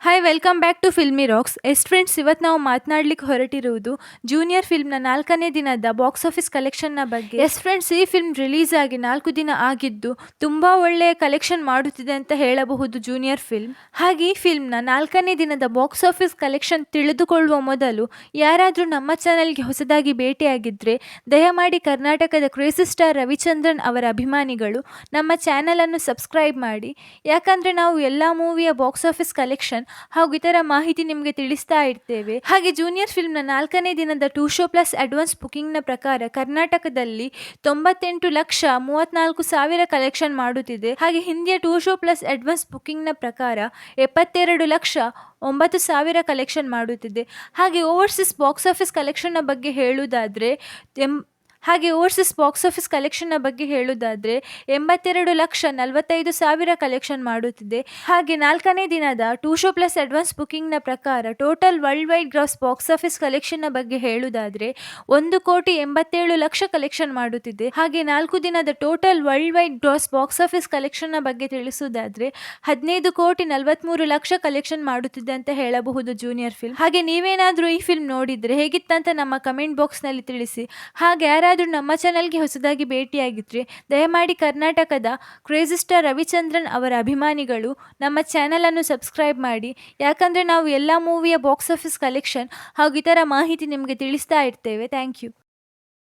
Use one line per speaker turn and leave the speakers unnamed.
Hi welcome back to Filmy Rocks. Friends, ಇವತ್ತು ನಾವು ಮಾತನಾಡ್ಲಿಕ್ಕೆ ಹೊರಟಿರುವುದು ಜೂನಿಯರ್ ಫಿಲ್ಮ್ನ 4ನೇ ದಿನದ ಬಾಕ್ಸ್ ಆಫೀಸ್ ಕಲೆಕ್ಷನ್ನ ಬಗ್ಗೆ. ಫ್ರೆಂಡ್ಸ್, ಈ ಫಿಲ್ಮ್ ರಿಲೀಸ್ ಆಗಿ 4 ದಿನ ಆಗಿದ್ದು ತುಂಬ ಒಳ್ಳೆಯ ಕಲೆಕ್ಷನ್ ಮಾಡುತ್ತಿದೆ ಅಂತ ಹೇಳಬಹುದು ಜೂನಿಯರ್ ಫಿಲ್ಮ್. ಹಾಗೆ ಈ ಫಿಲ್ಮ್ನ 4ನೇ ದಿನದ ಬಾಕ್ಸ್ ಆಫೀಸ್ ಕಲೆಕ್ಷನ್ ತಿಳಿದುಕೊಳ್ಳುವ ಮೊದಲು ಯಾರಾದರೂ ನಮ್ಮ ಚಾನೆಲ್ಗೆ ಹೊಸದಾಗಿ ಭೇಟಿಯಾಗಿದ್ದರೆ ದಯಮಾಡಿ ಕರ್ನಾಟಕದ ಕ್ರೇಜಿ ಸ್ಟಾರ್ ರವಿಚಂದ್ರನ್ ಅವರ ಅಭಿಮಾನಿಗಳು ನಮ್ಮ ಚಾನಲನ್ನು ಸಬ್ಸ್ಕ್ರೈಬ್ ಮಾಡಿ. ಯಾಕಂದರೆ ನಾವು ಎಲ್ಲ ಮೂವಿಯ ಬಾಕ್ಸ್ ಆಫೀಸ್ ಕಲೆಕ್ಷನ್ ಹಾಗೂ ಇತರ ಮಾಹಿತಿ ನಿಮಗೆ ತಿಳಿಸ್ತಾ ಇರ್ತೇವೆ. ಹಾಗೆ ಜೂನಿಯರ್ ಫಿಲ್ಮ್ನ 4ನೇ ದಿನದ 2 ಶೋ ಪ್ಲಸ್ ಅಡ್ವಾನ್ಸ್ ಬುಕಿಂಗ್ನ ಪ್ರಕಾರ ಕರ್ನಾಟಕದಲ್ಲಿ 98,34,000 ಕಲೆಕ್ಷನ್ ಮಾಡುತ್ತಿದೆ. ಹಾಗೆ ಹಿಂದಿಯ 2 ಶೋ ಪ್ಲಸ್ ಅಡ್ವಾನ್ಸ್ ಬುಕಿಂಗ್ನ ಪ್ರಕಾರ 72,09,000 ಕಲೆಕ್ಷನ್ ಮಾಡುತ್ತಿದೆ. ಹಾಗೆ ಓವರ್ಸೀಸ್ ಬಾಕ್ಸ್ ಆಫೀಸ್ ಕಲೆಕ್ಷನ್ನ ಬಗ್ಗೆ ಹೇಳುವುದಾದರೆ 82,45,000 ಕಲೆಕ್ಷನ್ ಮಾಡುತ್ತಿದೆ. ಹಾಗೆ 4ನೇ ದಿನದ 2 ಶೋ ಪ್ಲಸ್ ಅಡ್ವಾನ್ಸ್ ಬುಕಿಂಗ್ನ ಪ್ರಕಾರ total world wide gross box office ಕಲೆಕ್ಷನ್ನ ಬಗ್ಗೆ ಹೇಳುವುದಾದರೆ 1,87,00,000 ಕಲೆಕ್ಷನ್ ಮಾಡುತ್ತಿದೆ. ಹಾಗೆ 4 ದಿನದ total world wide gross box office ಕಲೆಕ್ಷನ್ನ ಬಗ್ಗೆ ತಿಳಿಸುವುದಾದರೆ 15,43,00,000 ಕಲೆಕ್ಷನ್ ಮಾಡುತ್ತಿದೆ ಅಂತ ಹೇಳಬಹುದು ಜೂನಿಯರ್ ಫಿಲ್ಮ್. ಹಾಗೆ ನೀವೇನಾದರೂ ಈ ಫಿಲ್ಮ್ ನೋಡಿದರೆ ಹೇಗಿತ್ತಂತ ನಮ್ಮ ಕಮೆಂಟ್ ಬಾಕ್ಸ್ನಲ್ಲಿ ತಿಳಿಸಿ. ಹಾಗೆ ಯಾರಾದರೂ ನಮ್ಮ ಚಾನಲ್ಗೆ ಹೊಸದಾಗಿ ಭೇಟಿಯಾಗಿದ್ದರೆ ದಯಮಾಡಿ ಕರ್ನಾಟಕದ ಕ್ರೇಜಿ ಸ್ಟಾರ್ ರವಿಚಂದ್ರನ್ ಅವರ ಅಭಿಮಾನಿಗಳು ನಮ್ಮ ಚಾನಲನ್ನು ಸಬ್ಸ್ಕ್ರೈಬ್ ಮಾಡಿ. ಯಾಕಂದರೆ ನಾವು ಎಲ್ಲ ಮೂವಿಯ ಬಾಕ್ಸ್ ಆಫೀಸ್ ಕಲೆಕ್ಷನ್ ಹಾಗೂ ಇತರ ಮಾಹಿತಿ ನಿಮಗೆ ತಿಳಿಸ್ತಾ ಇರ್ತೇವೆ. Thank you.